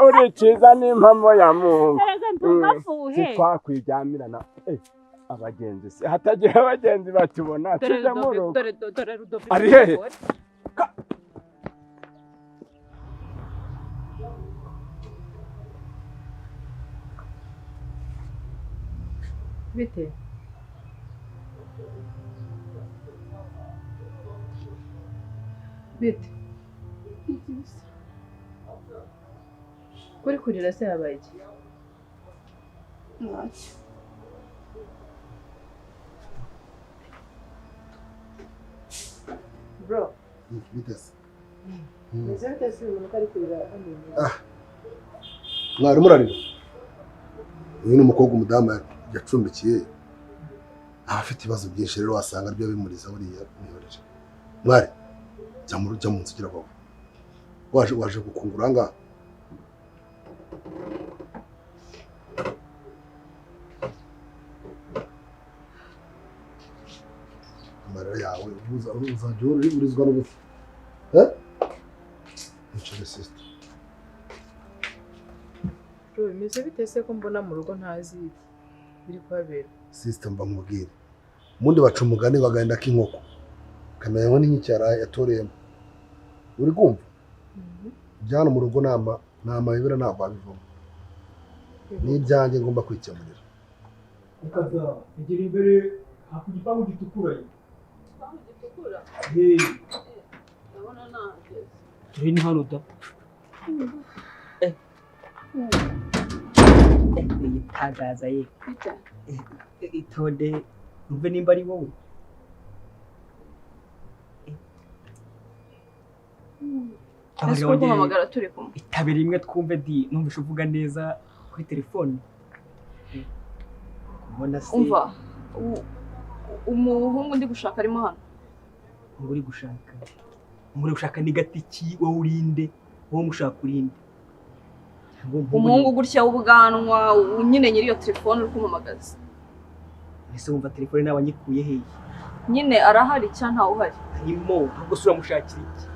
uri cyiza n'impamo ya Mungu twakwijyamirana abagenzi se hatagira abagenzi batubona tujya mu rugo dore Rudoviko ari hehe bite bite Kuri kurira se yabaye iki? Ntacyo. Bro. Bitese. Neza bitese umuntu kari kurira hano. Mwari murarira. Uyu ni umukobwa umudamu yacumbikiye. Afite ibibazo byinshi rero wasanga aribyo bimuriza buriya niyoreje. Mwari jya munsi ugira babo. Waje gukungura ngaha. yawe uzajya urizwa n'ubusa nicare sister bro bimeze bitese ko mbona mu rugo ntazi biri kuhabera sister mba nkubwire mundi baca umugani bagenda k'inkoko kamenya ngo n'inkicyara yatoreyemo uri kumva byano mu rugo nama bibera ntabwo abivamo n'ibyanjye ngomba kwikemurira ukaza igira imbere haku gipangu gitukura ndabona nahageze turi ni hano da itagaza ye itonde numve nimba ari wowe Ese guhamagara turi kumwe itabira imwe twumve di numvishe uvuga neza kuri telefone ubona se umva umuhungu ndi gushaka arimo hano uri gushaka ni gatiki wowe urinde wowe mushaka urinde umuhungu gutya w'ubwanwa nyine nyiri iyo telefone uri kumamagaza ese wumva telefone nawe nyikuye hehe nyine arahari cyangwa ntawe uhari arimo ahubwo sura mushakira iki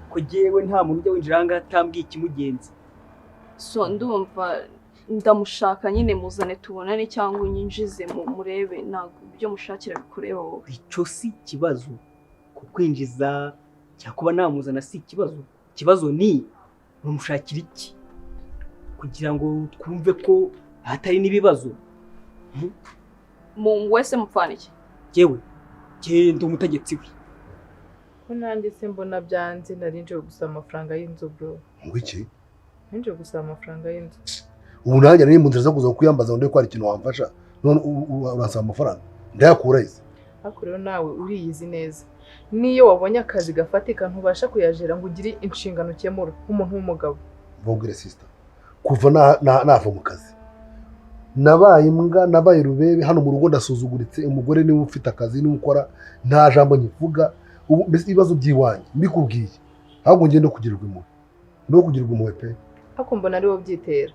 ko jewe nta muntu ujya winjira hanga atambwiye ikimugenza so ndumva ndamushaka nyine muzane tubonane cyangwa unyinjize murebe ntabwo ibyo mushakira bikureba wowe icyo si ikibazo kukwinjiza cyangwa kuba namuzana si ikibazo ni umushakira iki kugira ngo twumve ko hatari n'ibibazo wese mupfana iki jewe genda umutegetsi we ko nanjye se mbona byanze narinje gusaba amafaranga y'inzu bro ngwiki nje gusaba amafaranga y'inzu ubu nanjye nari mu nzira zo kuza kuyambaza ngo ko ari ikintu wamfasha none urasaba amafaranga ndayakura ise ariko rero nawe uriyizi neza niyo wabonye akazi gafatika ntubasha kuyajera ngo ugire inshingano ukemura nk'umuntu w'umugabo mbongere sister kuva nava mu kazi nabaye imbwa nabaye rubebe hano mu rugo ndasuzuguritse umugore niwe ufite akazi niwe ukora nta jambo nyivuga ubu mbese ibibazo by'iwanjye mbikubwiye ahubwo ngende kugirirwa impuhwe no kugirirwa impuhwe pe ariko mbona ariwo byitera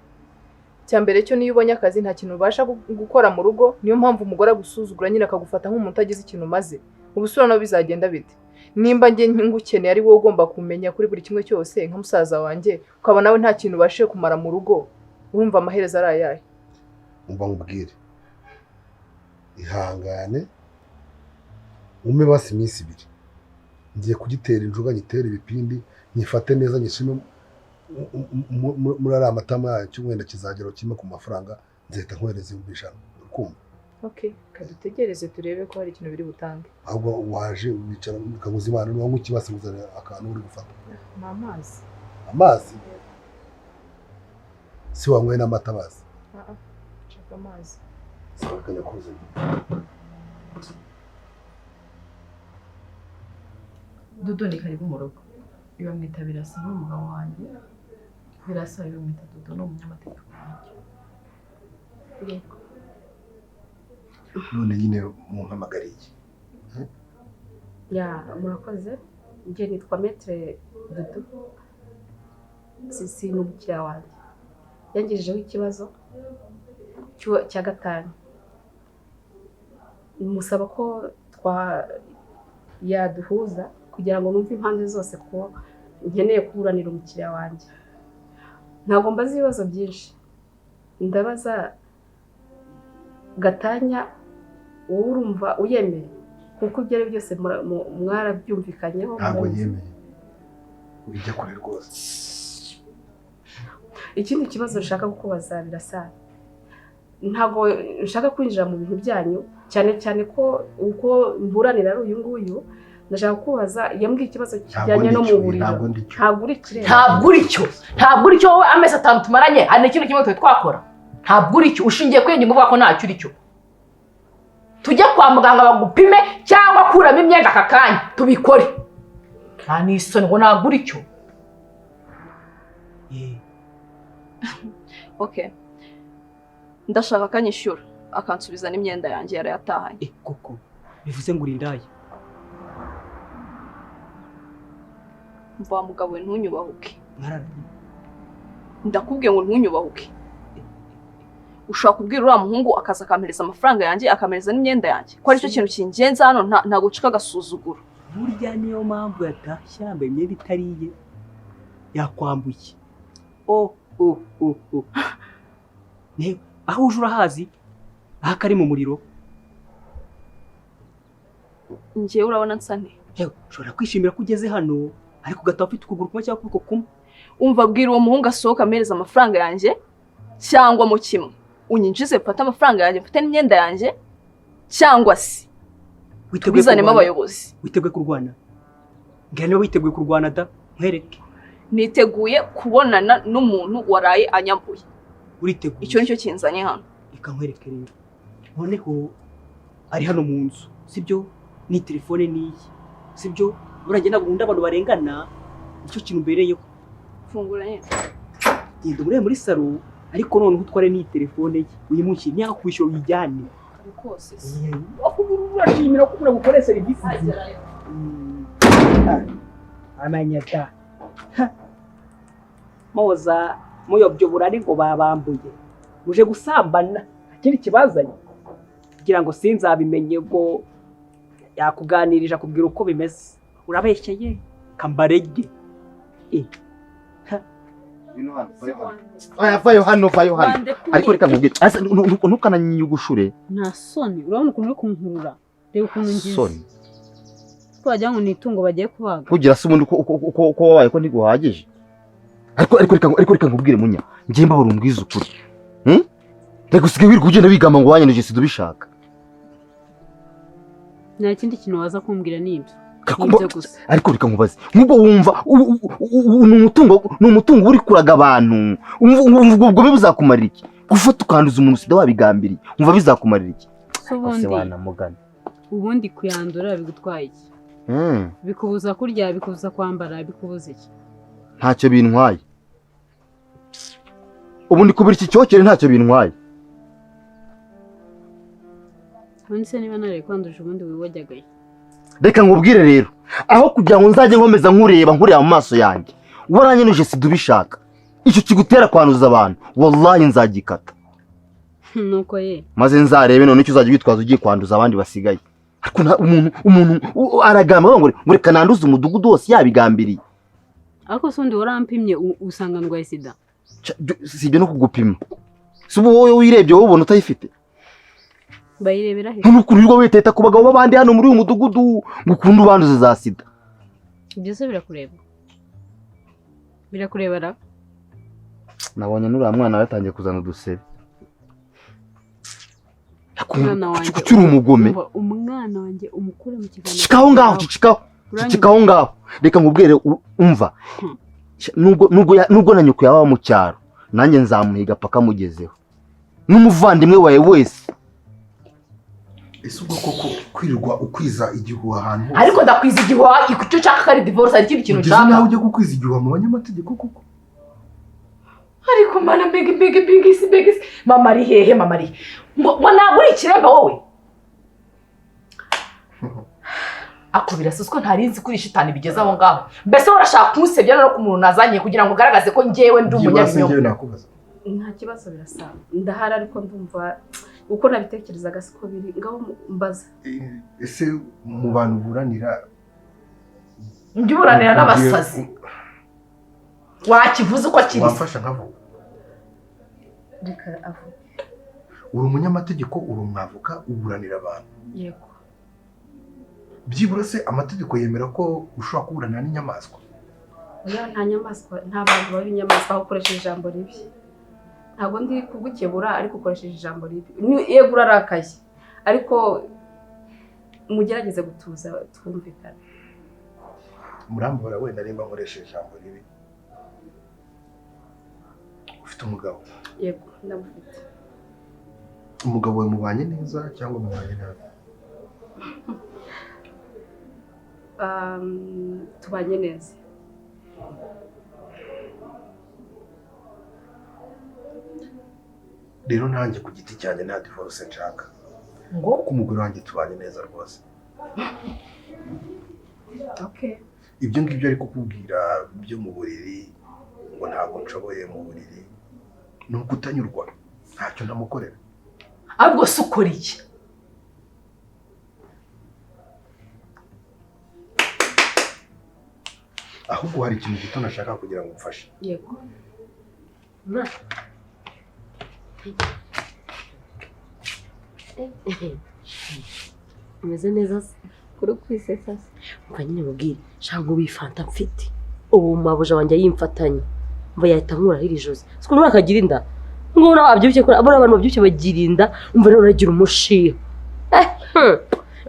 cyambere cyo niyo ubonye akazi nta kintu ubasha gukora mu rugo niyo mpamvu umugore agusuzugura nyine akagufata nk'umuntu utagize ikintu maze ubusura no bizagenda bite nimba nge ngukeneye ari wowe ugomba kumenya kuri buri kimwe cyose nka musaza wanjye ukaba nawe nta kintu ubashije kumara mu rugo urumva amaherezo ari ayahe umva nkubwire ihangane ume basi iminsi ibiri ngiye kugitera injuga nyitere ibipindi nyifate neza nyishime muri ari amatama yacyo wenda kizagera kimwe ku mafaranga nzahita nkohereza 5,000 urukumva okay kadutegereze turebe ko hari ikintu biri butange ahubwo waje wicara ukaguza imana niba nk'ikibase muzana akantu uri gufata amazi si wanyweye n'amata bazi nshaka amazi sakanya kuza Dudu ni karibu mu rugo iyo mwita birasa n'umugabo wanjye birasa iyo mwita Dudu no umunyamategeko wanjye yego none nyine mumpamagariye ya murakoze nje nitwa Maître Dudu sisi n'umukiriya wanjye yangijeho ikibazo cya gatanu musaba ko yaduhuza kugira ngo numve impande zose ko nkeneye kuburanira umukiriya wanjye. Ntabwo mbaza ibibazo byinshi, ndabaza gatanya wowe urumva uyemeye kuko ibyo ari byose mwarabyumvikanyeho. Ntabwo yemeye, ujya kure rwose. Ikindi kibazo nshaka kukubaza birasa, ntabwo nshaka kwinjira mu bintu byanyu cyane cyane ko uko mburanira ari uyu nguyu. Ndashaka kubaza yambwiye ikibazo kijyanye no mu buriro. Ntabwo uri cyo wowe amezi 5 tumaranye hari ikintu kimwe twakora. Ntabwo uri cyo ushingiye kwenye ngo uvuga ko ntacyo uri cyo. Tujya kwa muganga bagupime cyangwa kuramo imyenda akakanya tubikore. Nta n'isoni ngo ntabwo uri cyo. Okay. Ndashaka kanyishyura akansubiza n'imyenda yanjye yari yatahanye. Koko bivuze ngo urindaye. Mva mugabo we ntunyubahuke. Nkararanye. Ndakubwiye ngo ntunyubahuke. Ushaka kubwira uriya muhungu akaza akampereza amafaranga yanjye akamereza n'imyenda yanjye. Ko ari cyo kintu kingenza hano nta gucika gasuzuguro. Burya niyo mpamvu yatashye yambaye imyenda itariye yakwambuye. Ne aho uje urahazi aha kari mu muriro. Njye urabona nsane. Ushobora kwishimira ko ugeze hano ariko ugataha ufite ukuguru kumwe cyangwa ukuboko kumwe. Umva bwira uwo muhungu asohoka amereza amafaranga yanjye cyangwa mu kimwe unyinjize mfata amafaranga yanjye mfite n'imyenda yanjye cyangwa se witebizanemo abayobozi. Witeguye kurwana? Ngira niba witeguye kurwana da nkwereke. Niteguye kubonana n'umuntu waraye anyambuye. Uriteguye? Icyo nicyo kinzanye hano. Reka nkwereke rero. Noneho ari hano mu nzu sibyo, ni telefone niyi sibyo, uragenda gunda abantu barengana icyo kintu mbereyeho. Fungura nyine. Genda muri saro ariko none utware ni telefone ye uyimushye niya kwishyura uyijyane. Kose. Urashimira ko gukora service. Amanyata. Moza muyobyo burari ngo babambuye. Muje gusambana. Akiri kibazanye. Kugira ngo sinzabimenye ngo yakuganirije akubwira uko bimeze. Urabeshyeye kambarege. Vayo hano. Ariko reka nkubwire. Asa ntukananyugushure. Nta soni. Urabona ukuntu uri kunkurura. Reba ukuntu ngize. Soni. Twajya ngo nitungo bagiye kubaga. Kugira se ubundi uko wabaye ko ntiguhagije. Ariko reka nkubwire munya. Ngiye mbabura umbwiza ukuri. Reka usigaye wirirwa ugenda bigamba ngo wanyeneje si dubishaka. Nta kindi kintu waza kumbwira nibyo. Ariko reka nkubaze. Nkubwo wumva umutungo uri kuraga abantu. Ubwo bizakumarira iki? Gufata ukanduza umuntu sida wabigambiriye. Umva bizakumarira iki? Ubundi kuyandura bigutwaye iki? Bikubuza kurya, bikubuza kwambara, bikubuza iki? Ntacyo bintwaye. Ubundi kubira iki cyokere ntacyo bintwaye. Ubundi se niba nare kwanduje ubundi wiwajyagaye. Reka nkubwire rero, aho kugira ngo nzajye nkomeza nkureba mu maso yanjye. Waranyeneje si dubishaka. Icyo kigutera kwanduza abantu. Wallahi nzagikata. Nuko ye. Maze nzarebe none icyo uzajya witwaza ugiye kwanduza abandi basigaye. Ariko umuntu aragamba ngo reka nanduze umudugudu wose yabigambiriye. Ariko sundi warampimye usanga ndwaye sida. Sibyo no kugupima. Subo wowe wirebye wowe ubona utayifite. Bayirebera he? Ntukurirwa witeta ku bagabo babandi hano muri uyu mudugudu ngukunda ubanduze za sida. Byose birakureba. Birakurebara? Nabonye nuriya mwana yatangiye kuzana udusebe. Umwana wanjye ukiri umugome. Umwana wanjye umukure mu kiganiro. Chikaho ngaho. Reka nkubwire umva. Nubwo na nyoko yawe mu cyaro, nanjye nzamuhiga paka mugezeho. N'umuvandimwe wawe wese. Ese ubwo koko kwirirwa ukwiza igihuha ahantu hose. Ariko ndakwiza igihuha icyo nshaka kari divorce ari ikindi kintu nshaka. Nawe ujye gukwiza igihuha mu banyamategeko koko. Ariko mana mbega mama ari hehe mama ari. Ngo nagura ikiremba wowe. Akubira suswa ntarinzi kuri shitani bigeze aho ngaho. Mbese urashaka kumusebya no ku muntu nazanye kugira ngo ugaragaze ko ngewe ndi umunyabinyoma. nta kibazo birasa ndahari ariko ndumva uko nabitekerezaga siko biri ngaho mbaza ese mu bantu buranira njye uburanira n'abasazi wakivuze uko kiri wamfasha nkavuga reka avuga uri umunyamategeko uri umwavoka uburanira abantu yego byibura se amategeko yemera ko ushobora kuburanira n'inyamaswa oya nta nyamaswa nta bantu bari inyamaswa aho ukoresheje ijambo ribi ntabwo ndi kugukebura ariko ukoresheje ijambo ribi yego urarakaye ariko mugerageze gutuza twumvikane murambura wenda nimba nkoresheje ijambo ribi ufite umugabo yego ndamufite umugabo we mubanye neza cyangwa mubanye nabi tubanye neza rero nanjye ku giti cyanjye nta divorce nshaka ngo ku mugore wanjye tubanye neza rwose okay ibyo ngibyo ari kukubwira byo mu buriri ngo ntabwo nshoboye mu buriri ni ukutanyurwa ntacyo ndamukorera ahubwo se ukora iki ahubwo hari ikintu gito nashaka kugira ngo umfashe yego umeze neza se kuri kwisesa se mva nyine mubwire shango bifanta mfite ubu mabuja wanjye yimfatanye mva yahita nkura hiri jose siko nura akagira inda ngo nababyibushye ko abona abantu babyibushye bagira inda umva rero uragira umushiha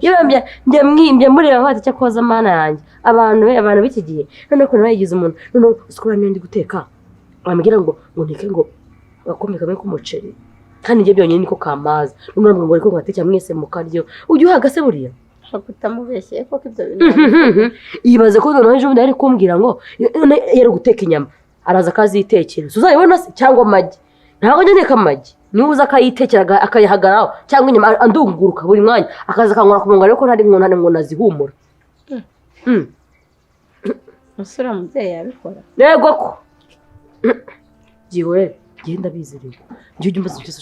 yabambye njye mwimbye muri bahati cyo koza mana yanjye abantu b'iki gihe none ko nayigize umuntu none usikura ndi guteka amubwira ngo nteke ngo gakomeka kamwe k'umuceri kandi njye byonyine niko kamaza none ngo ariko ngateka mwese mukaryo ujye uhagase buriya kutamubeshye koko ibyo bintu ibaze ko none ejo bundi ari kumbwira ngo yari guteka inyama araza akazitekera uzayibona se cyangwa amagi ntabwo njye nteka amagi niba uza akayitekera akayihagaraho cyangwa inyama andunguruka buri mwanya akaza akankora ku munwa ariko ntari ngo nazihumura musura mubyeyi yabikora yego ko giwe genda bizirewe njye ujye umbaza byose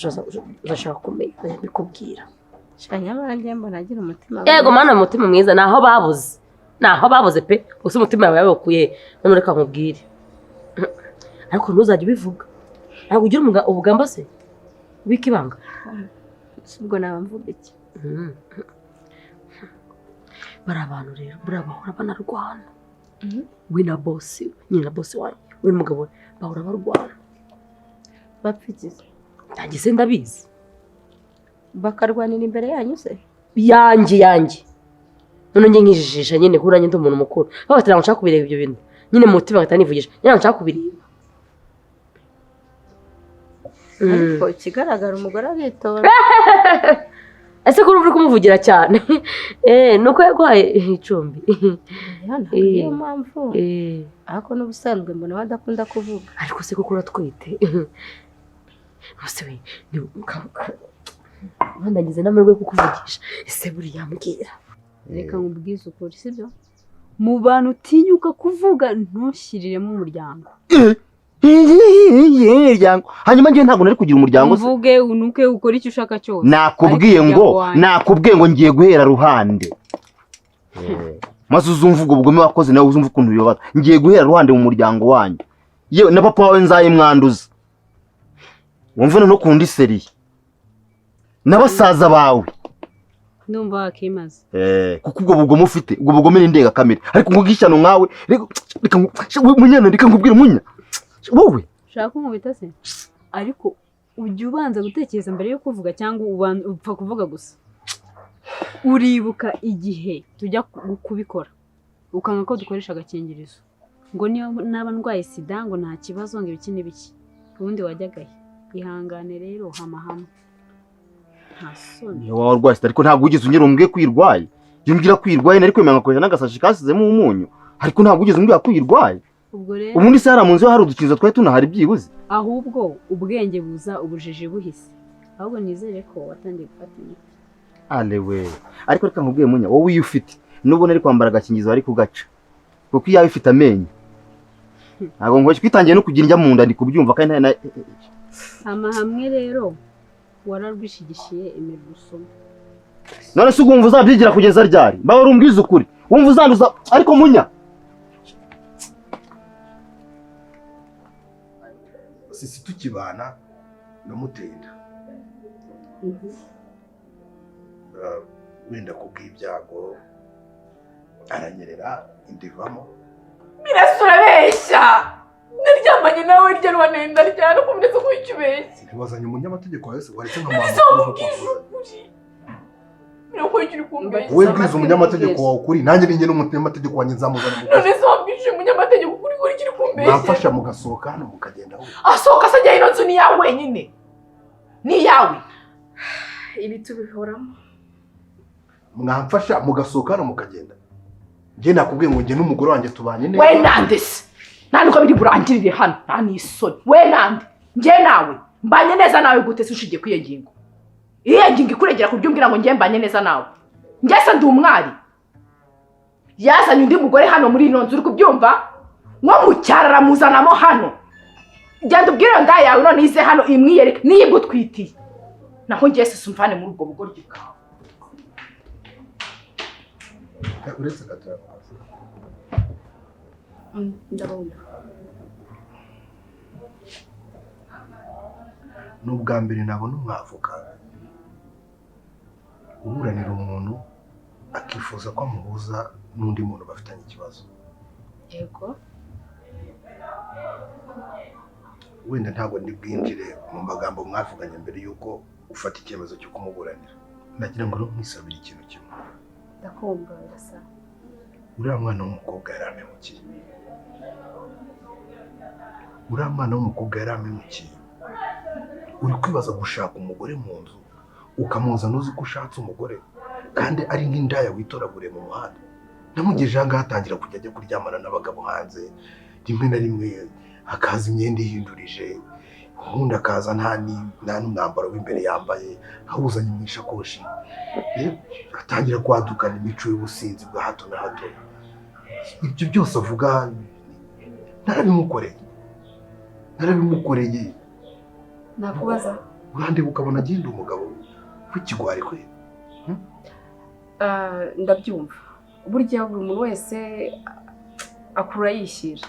uzashaka kumenya bikubwira shanya banjye mbona agira umutima yego mana umutima mwiza naho babuze pe gusa umutima yawe yabakuye none reka nkubwire ariko ntuzajye ubivuga ntabwo ugira ubugamba se ubikibanga ubwo naba mvuga iki bari abantu rero buri bahora banarwana we na bosi nyine na bosi wanjye we n'umugabo we bahora barwana bapfikiza ntagize ndabizi bakarwanira imbere yanyu se yanjye none njye nkijijisha nyine kuri nanjye ndi umuntu mukuru babatira ngo nshaka kubireba ibyo bintu nyine mu mutima ngahita nivugisha nyine nshaka kubireba ariko ikigaragara umugore aritora ese ko uri kumuvugira cyane nuko yaguhaye icumbi niyo mpamvu ariko n'ubusanzwe mbona badakunda kuvuga ariko se koko uratwite ese we bandagize n'amahirwe yo kukuvugisha ese buriya mbwira reka nkubwize ukuri sibyo mu bantu utinyuka kuvuga ntushyiriremo umuryango hanyuma njye ntabwo nari kugira umuryango se mvuge unuke ukora icyo ushaka cyose nakubwiye ngo ngiye guhera ruhande maze uzumva ubwo bugome wakoze nawe uzumva ukuntu bibabaza ngiye guhera ruhande mu muryango wanyu yewe na papa wawe nzayimwanduza wumva no kundi seriye n'abasaza bawe ndumva wakimaze kuko ubwo bugome ufite ubwo bugome ni ndengakamere ariko ngugishyano nkawe reka munyana reka nkubwire munya wowe ushaka kumubita se ariko ujya ubanza gutekereza mbere yo kuvuga cyangwa upfa kuvuga gusa uribuka igihe tujya kubikora ukanga ko dukoresha agakingirizo ngo niyo naba ndwaye sida ngo nta kibazo ngo ibiki n'ibiki ubundi wajyagahe ihangane rero hamahama nta soni niyo waba urwaye sida ariko ntabwo wigeze unyura umbwiye ko uyirwaye iyo umbwira ko uyirwaye nari kwemera ngakoresha n'agasashi kasizemo umunyu ariko ntabwo wigeze umbwira ko uyirwaye ubundi se hari mu nzu hari udukingirizo twari tunahari byibuze ahubwo ubwenge buza ubujiji buhise ahubwo nizere ko watangiye gufata imiti alewe ariko reka nkubwiye munya wowe iyo ufite nubwo nari kwambara agakingirizo ari kugaca kuko iyo ifite amenyo ntabwo ngoye kwitangiye no kugira njya mu nda ndi kubyumva kandi amahame rero wararwishigishiye emera gusoma. none se ugumva uzabyigira kugeza ryari mba umbwiza ukuri wumva uzanduza ariko munya sisi tukibana namuteye inda wenda kubw'ibyago aranyerera indivamo birasubeshya naryamanye nawe ryanwa nenda ryana kumeze nk'ikibeshya ntibazanye umunyamategeko wese waretse wowe bwiza umunyamategeko wawe ukuri nanjye ninjye n'umunyamategeko wanjye nzamuzana mu none se wabwije umunyamategeko ukuri kuri kiri kumbeshya mwamfasha mugasohoka hano mukagenda asohoka se ino nzu ni yawe wenyine ni yawe ibi tubihoramo mwamfasha mugasohoka hano mukagenda njye nakubwiye ngo njye n'umugore wanjye tubanye neza we nande se ntabwo biri burangirire hano nta n'isoni we nande njye nawe mbanye neza nawe gute se ushigiye kuri iyo ngingo iyo ngingo ikuregera ku byo umbwira ngo njye mbanye neza nawe njye se ndi umwari yazanye undi mugore hano muri ino nzu uri kubyumva nko mu cyaro aramuzanamo hano genda ubwire iyo nda yawe none ize hano imwiyereke niba utwitiye naho njye se sumvane muri ubwo bugoryi bwawe uretse gato ndabona ni ubwa mbere nabona umwavoka uburanira umuntu akifuza ko amuhuza n'undi muntu bafitanye ikibazo. Yego. Wenda ntabwo ndi bwinjire mu magambo mwavuganye mbere yuko ufata icyemezo cyo kumuburanira. Nagira ngo mwisabire ikintu kimwe. Ndakumva birasa. Uriya mwana w'umukobwa yaramemukiye. Uriya mwana w'umukobwa yaramemukiye. Uri kwibaza gushaka umugore mu nzu ukamuzana uzi ko ushatse umugore kandi ari nk'indaya witoraguriye mu muhanda. Namugejeje ahangaha atangira kujya ajya kuryamana n'abagabo hanze, rimwe na rimwe akaza imyenda ihindurije, ubundi akaza nta n'umwambaro w'imbere yambaye, awuzanye mu ishakoshi. Atangira kwadukana imico y'ubusinzi bwa hato na hato. Ibyo byose avuga narabimukoreye. Nakubaza urandeba ukabona agenda umugabo w'ikigwari kwe. Ndabyumva. Burya buri muntu wese akura yishyira.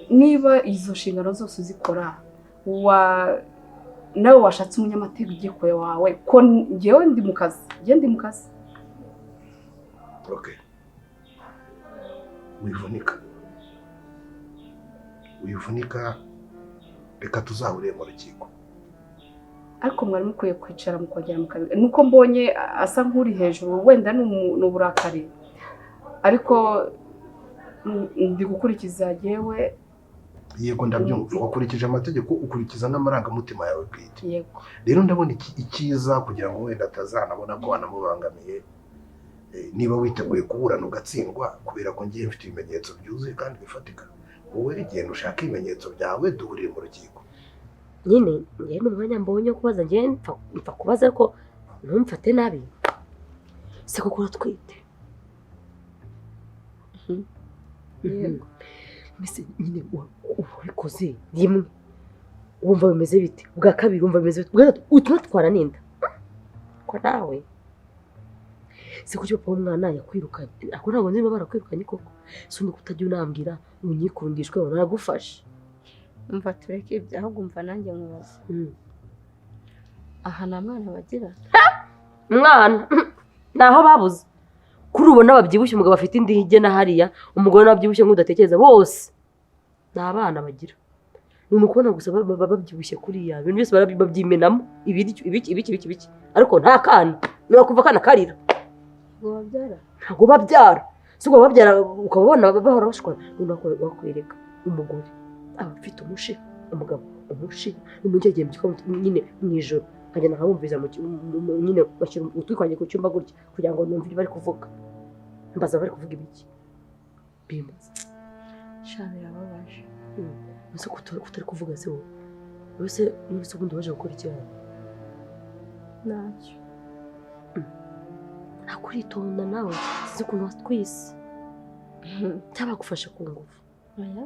Niba izo nshingano zose uzikora nawe washatse umunyamategeko wawe ko njyewe ndi mu kazi. Okay. Wivunika reka tuzahurire mu rukiko. Ariko mwari mukwiye kwicara mukongera mukabiga. Nuko mbonye asa nk'uri hejuru wenda n'uburakari. Ariko ndi gukurikiza yewe. Yego ndabyumva, wakurikije amategeko ukurikiza n'amarangamutima yawe bwite. Yego. Rero ndabona icyiza kugira ngo wenda atazanabona ko wanamubangamiye. Niba witeguye kuburana ugatsindwa kubera ko ngiye mfite ibimenyetso byuzuye kandi bifatika. Wowe genda ushaka ibimenyetso byawe duhurire mu rukiko. Nyine njye n'umwanya mbonye kubaza njye mpfa kubaza ariko ntumfate nabi. Se kuko uratwite. Yego. Mbese nyine ubikoze rimwe wumva bimeze bite? Ubwa kabiri wumva bimeze bite? Ubwa gatatu utunatwara n'inda. Ko nawe se kuki papa w'umwana yakwirukanye? Ako ntabwo nzi niba barakwirukanye koko. Se undi kutajya unambwira unyikundishwe nagufashe. Umva tureke ibyo ahubwo umva nanjye nkubaza. Aha nta mwana bagira? Mwana naho babuze. Kuri ubona babyibushye umugabo afite indihige na hariya, umugore nabyibushye nk'udatekereza bose. Nta bana bagira. Ni ukubona gusa babyibushye kuriya. Ibintu byose babyimenamo. Ibiki. Ariko nta kana. Niba kuva kana karira. Ngo babyara? Ntabwo babyara. Si ubwo babyara ukabona bahora bashwana. Nuko bakwereka umugore afite umushi, umugabo umushi, n'umugege nyine mwijoro nkagenda nkabumviza nyine bashyira utwikwanye ku cyumba gutya kugira ngo numve bari kuvuga. Mbaza bari kuvuga ibiki bimbaza shabira babaje. Ese kutari kuvuga se wowe wese n'ubise ubundi waje gukora icyaro nacyo nakuritonda nawe sizi ukuntu watwise cyabagufasha ku ngufu. Oya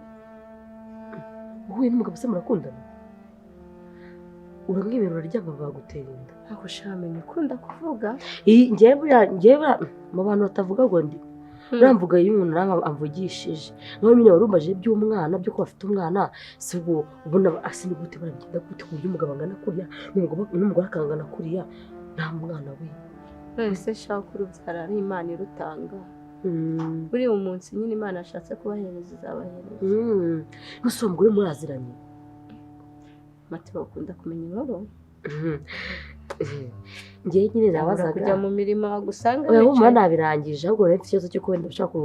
wowe n'umugabo se murakundana? uramwemerera uryama bagutera inda. Ntabwo ushamenye ukunda kuvuga. Njyewe mu bantu batavuga ngo ndi uramvuga iyo umuntu amvugishije nkaho nyine warumbaje by'umwana byo ko bafite umwana si ubwo ubona asi ni gute baragenda gute ku buryo umugabo angana kuriya n'umugore akangana kuriya nta mwana we. Wese shaka kurubyara ari Imana irutanga. Buri umunsi nyine Imana yashatse kubahereza izabahereza. Gusa uwo mugore muraziranye. Mati bakunda kumenya inkuru. Ngiye nyine nabazaga kujya mu mirimo gusanga oya umwana nabirangije ahubwo rero ikibazo cyo kwenda ushaka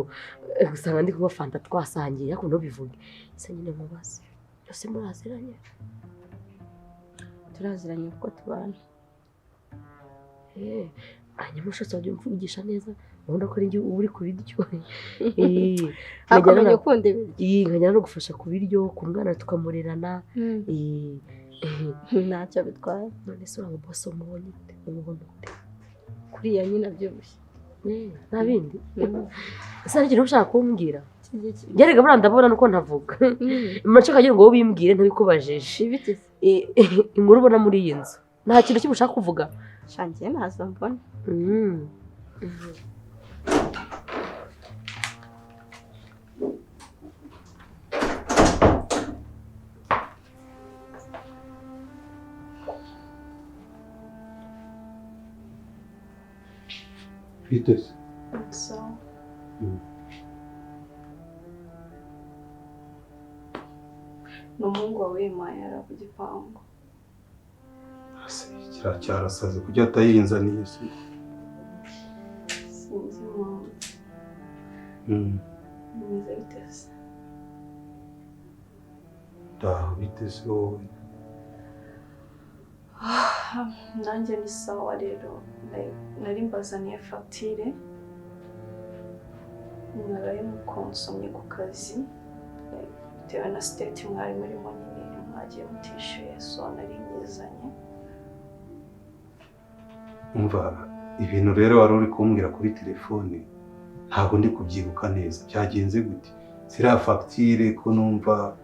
gusanga ndi kuba fanta twasangiye ariko ntubivuge ese nyine mubaze byose muraziranye. Turaziranye kuko tubana. Hanyuma ushobora kujya umvugisha neza urabona ko ari njye uba uri ku biryo. Akamenya ukunda ibiryo. Nkajya no gufasha ku biryo ku mwana tukamurerana. Ntacyo bitwaye. None se uranga bose umubona ute kuriya nyine abyibushye. Nta bindi ese hari ikintu ushaka kumbwira gerega buriya ndabona nuko ntavuga mace kagira ngo wowe bimbwire ntabikubajije inkuru ubona muri iyi nzu nta kintu kimwe ushaka kuvuga. Shangiye ntazo mbona. Vitesse. So. N'umuhungu wawe yari ku gipangu. Kiriya cyarasaze kujya atayinzaniye se. Sinzi impamvu. Meze biteze. Biteze wowe. Nanjye ni sawa rero. Nari mbazaniye fagitire. Naraye mukonsomye ku kazi. Bitewe na state mwari murimo nyine mwagiye mutishyuye so nari ngizanye. Umva ibintu rero wari uri kumbwira kuri telefone ntabwo ndi kubyibuka neza byagenze gute ziriya fagitire ko numva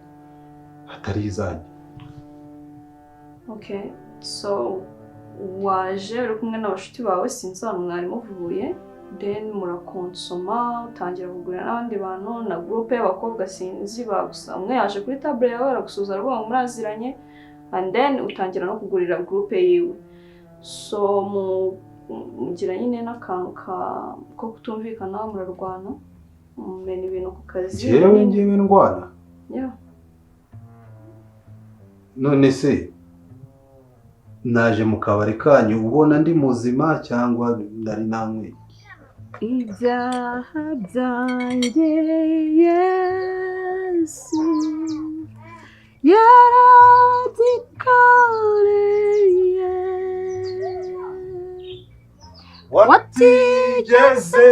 atari izanjye. Okay, so waje uri kumwe n'abashuti bawe sinzi ahantu mwari muvuye then murakonsoma utangira kugurira n'abandi bantu na groupe y'abakobwa sinzi bagusa umwe yaje kuri table yawe aragusuza aravuga ngo muraziranye and then utangira no kugurira groupe yiwe. So mugira nyine n'akantu ko kutumvikana murarwana mumena ibintu ku kazi. Njyewe ndwana? Yeah. None se naje mu kabari kanyu ubona ndi muzima cyangwa ndari namwe? Ibyaha byanjye Yesu yarabyikoreye watigeze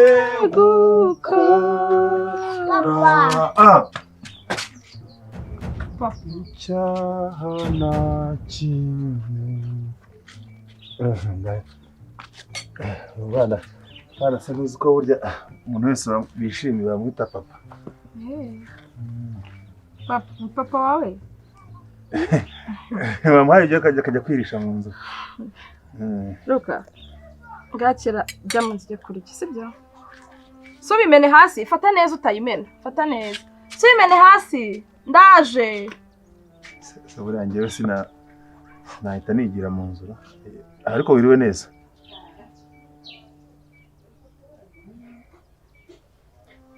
gukora icyaha na kimwe. Bana se nuzi ko burya umuntu wese bishimiye bamwita papa. Papa wawe? Wamuhaye ibyo akajya kwirisha mu nzu. Luka, bwakira jya mu nzu kuri iki sibyo? So bimene hasi, fata neza utayimena. Fata neza. So bimene hasi, ndaje. Se buriya njyewe nahita nigira mu nzu. Ariko wiriwe neza.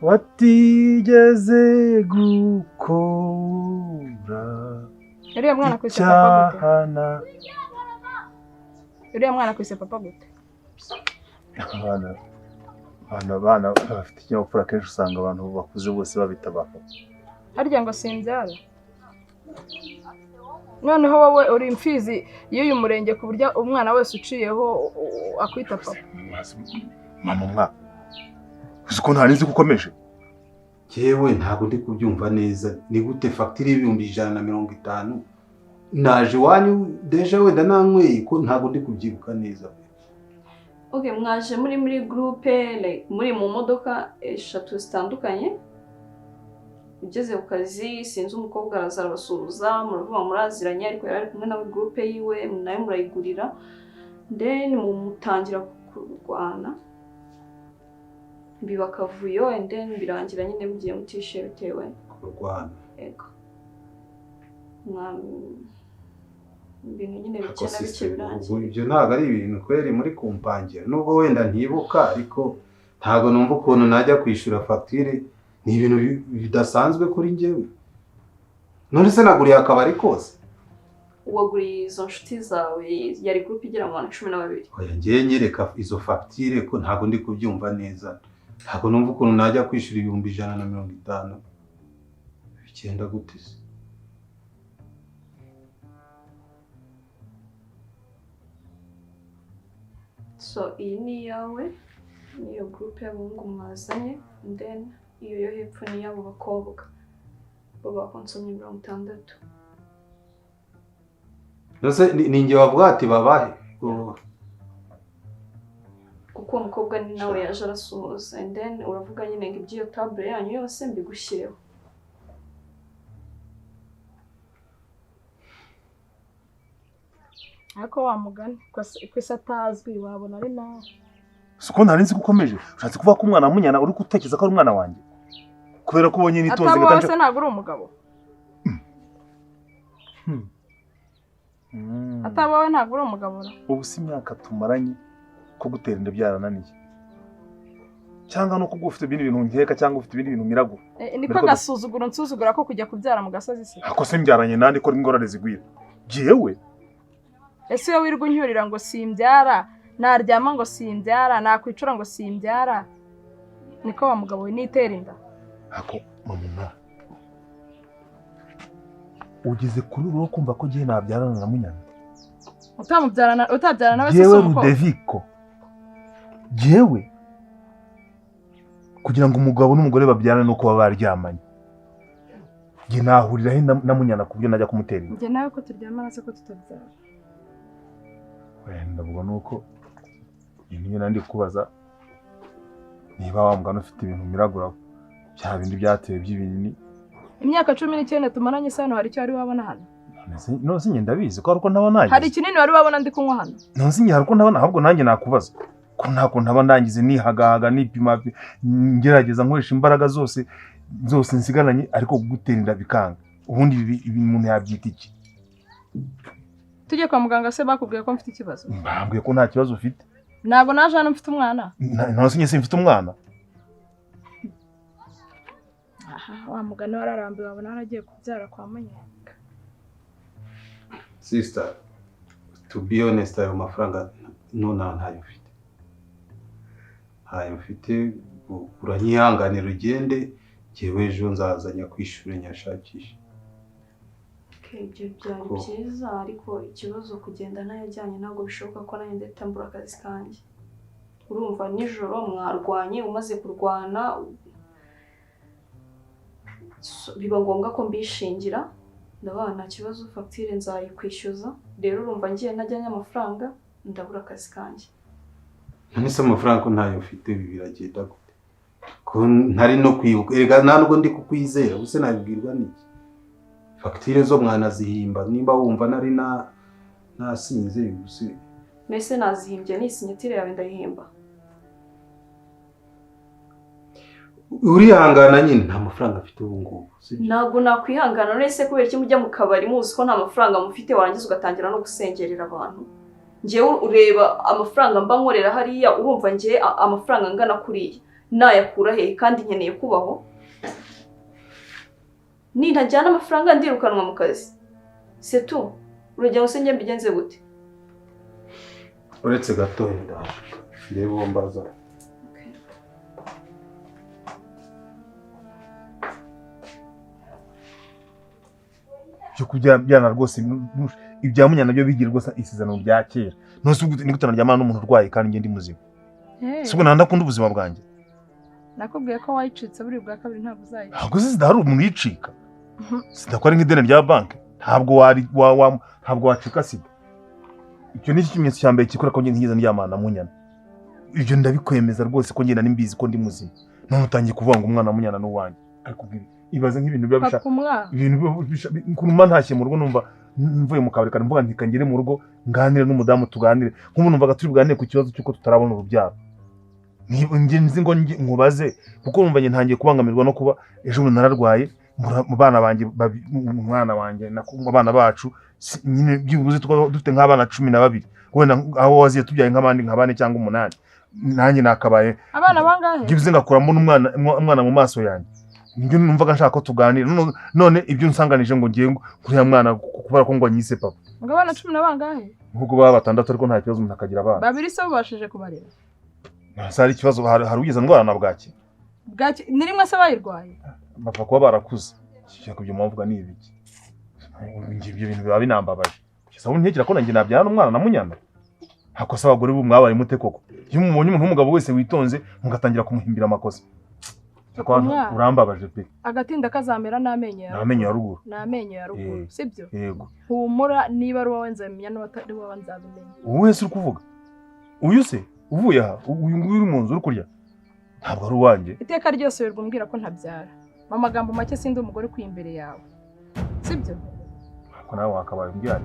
Watigeze gukora uriya mwana kwise papa gute? Uriya mwana kwise papa gute? Abana bafite ikinyabupfura kenshi usanga abantu bakuze bose babita ba papa. Harya ngo sinbyara. Noneho wowe uri imfizi y'uyu murenge ku buryo umwana wese uciyeho akwita papa. Mama mwa uzi ko ntanizi gukomeje. Yewe ntabwo ndi kubyumva neza. Ni gute fagitire y'ibihumbi 150 naje wanyu deja wenda nanyweye ko ntabwo ndi kubyibuka neza. Okay, mwaje muri groupe like muri mu modoka 3 zitandukanye. ugeze ku kazi sinzi umukobwa araza arabasuhuza muravuga muraziranye ariko yari ari kumwe nawe groupe yiwe nayo murayigurira then mutangira kurwana biba akavuyo and then birangira nyine mugiye mutishe bitewe kurwana ego ibintu nyine bike na bike birangiye ibyo ntabwo ari ibintu kweri muri kumpangira nubwo wenda ntibuka ariko ntabwo numva ukuntu najya kwishyura fagitire ni ibintu bidasanzwe kuri njyewe none se naguriye akabari kose waguriye izo nshuti zawe yari groupe igera mu bantu 12 oya ngiye nyereka izo fagitire ko ntabwo ndi kubyumva neza ntabwo numva ukuntu najya kwishyura 150 bigenda gute se so iyi ni yawe niyo groupe y'abahungu mwazanye and then iyo yo hepfo ni y'abo bakobwa bo bakonsomye 60 nose ninjye wavuga ati babahe kuko umukobwa ni nawe yaje arasuhuza and then uravuga nyine ngo iby'iyo table yanyu yose mbigushyireho ariko wamugana ko atazwi wabona ari nawe siko ntari nzi gukomeje ushatse kuvuga ko umwana munyana uri gutekereza ko ari umwana wanjye kubera ko ubonye nitoze ataba wese ntabwo uri umugabo ataba we ntabwo uri umugabo ubu si imyaka tumaranye ko gutera inda byarananiye cyangwa no kuko ufite ibindi bintu nkeka cyangwa ufite ibindi bintu miragura niko gasuzuguro nsuzugura ko kujya kubyara mu gasozi se ako se mbyaranye nandi ko ingorane zigwira jewe ese iyo wirwa unyurira ngo simbyara naryama ngo simbyara nakwicura ngo simbyara niko wa mugabo we nitera inda ako mama ugize kuri uro kumva ko giye nabyarana na munyana utabyarana nawe se so Rudoviko jewe kugira ngo umugabo n'umugore babyarane no kuba baryamanye nge nahurira he na munyana kubyo najya kumutera inda nge nawe ko turyamana se ko tutabyara wenda ubwo nuko nyine nandi kubaza niba wambwana ufite ibintu miragura bya bindi byatewe by'ibinini imyaka 19 tumaranye sano hari icyo ari wabona hano no sinye ndabizi ko ariko ntabona hari ikinini wari wabona ndi kunywa hano no sinye ariko ntabona ahubwo nanjye nakubaza ko ntako ntaba ndangize nihagaga nipima ngerageza nkoresha imbaraga zose nsigaranye ariko gutera inda bikanga ubundi ibi umuntu yabyita iki tujye kwa muganga se bakubwiye ko mfite ikibazo mbambwiye ko nta kibazo ufite ntabwo naje hano mfite umwana nta sinye simfite umwana wa mugani wararambiwe wabona haragiye kubyara kwa munyanga sister to be honest ayo mafaranga ntayo mfite uranyihanganira ugende njyewe ejo nzazanya kwishura nyashakisha ibyo byari byiza ariko ikibazo kugenda nayajyanye ntabwo bishoboka ko nanjye ndetambura akazi kanjye urumva nijoro mwarwanye umaze kurwana biba ngombwa ko mbishingira ndabana nta kibazo fagitire nzayikwishyuza rero urumva ngiye ntajyanye amafaranga ndabura akazi kanjye none se amafaranga ko ntayo mfite biragenda gute ko ntari no kwibuka erega ntabwo ndi kukwizera ubuse nabibwirwa n'iki fagitire zo mwana zihimba nimba wumva nari nasinze ubuse mbese nazihimbye ni sinyatire yawe ndayihimba urihangana nyine nta mafaranga afite ubu ngubu ntabwo nakwihangana nese kubera iki mujya mu kabari muzi ko nta mafaranga mufite warangiza ugatangira no gusengerera abantu ngewe ureba amafaranga mba nkorera hariya urumva ngewe amafaranga angana kuriya nayakura hehe kandi nkeneye kubaho nintajyana amafaranga ndirukanwa mu kazi setu urajya ngo se njye mbigenze gute uretse gato ndaje ndebe uwo mbaza byo kubyana rwose ibya munyana byo bigira rwose isezerano bya kera nose nigute naryamana n'umuntu urwaye kandi nge ndi muzima sibwo ndakunda ubuzima bwanjye nakubwiye ko wayicitse buri bwa kabiri ntabwo uzayicika ntabwo zidahari umuntu yicika sidakora nk'ideni rya banki ntabwo wacika sida icyo ni ikimenyetso cya mbere kikora ko nge ntigeze ndyamana na munyana ibyo ndabikwemeza rwose ko ngenda nimbizi ko ndi muzima none utangiye kuvuga ngo umwana munyana n'uwanjye ariko ibaze nk'ibintu biba papa umwana kuruma ntashye mu rugo numva mvuye mu kabari kandi mvuga nti kangere mu rugo nganire n'umudamu tuganire nk'ubu numvaga turi buganire ku kibazo cy'uko tutarabona urubyaro nzi ngo nkubaze kuko numva njye ntangiye kubangamirwa no kuba ejo bundi nararwaye mu bana banjye umwana wanjye abana bacu nyine byibuze dufite nk'abana 12 wenda aho waziye tubyaye nk'abandi nk'abane cyangwa 8 nanjye nakabaye abana bangahe byibuze ngakuramo umwana mu maso yanjye njye numvaga nshaka ko tuganira none ibyo nsanganije ngo ngiye kuri ya mwana kubara ko ngo anyise papa ngo abana 10 bangahe nkuko baba 6 ariko nta kibazo umuntu akagira abana babiri se bashije kubarera sari ikibazo hari ugeze ndwara na bwaki ni rimwe se bayirwaye bapfa kuba barakuze cyako byo mvuga ni ibiki ibyo bintu biba binambabaje kisa ubu ntekera ko nanjye nabyana n'umwana na munyana hakosa abagore bu mwabaye mute koko iyo mubonye umuntu w'umugabo wese witonze mugatangira kumuhimbira amakosa urambabaje pe agatinda kazamera n'amenyo ya ruguru sibyo yego humura niba ari wowe nzamenya n'abatari wowe nzabimenya wowe se uri kuvuga uyu se uvuye aha uyu nguyu uri mu nzu uri kurya ntabwo ari uwanjye iteka ryose wirwa umbwira ko ntabyara mu magambo make sindi umugore kuri imbere yawe sibyo ko nawe wakabaye umbyara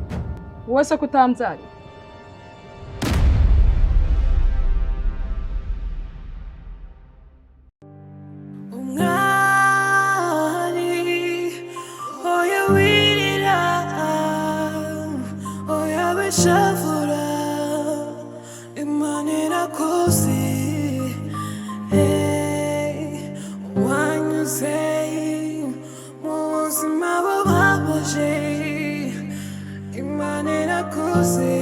wowe se kutambyara shavura imana irakoze wanyuze mu buzima bubabaje imana irakoze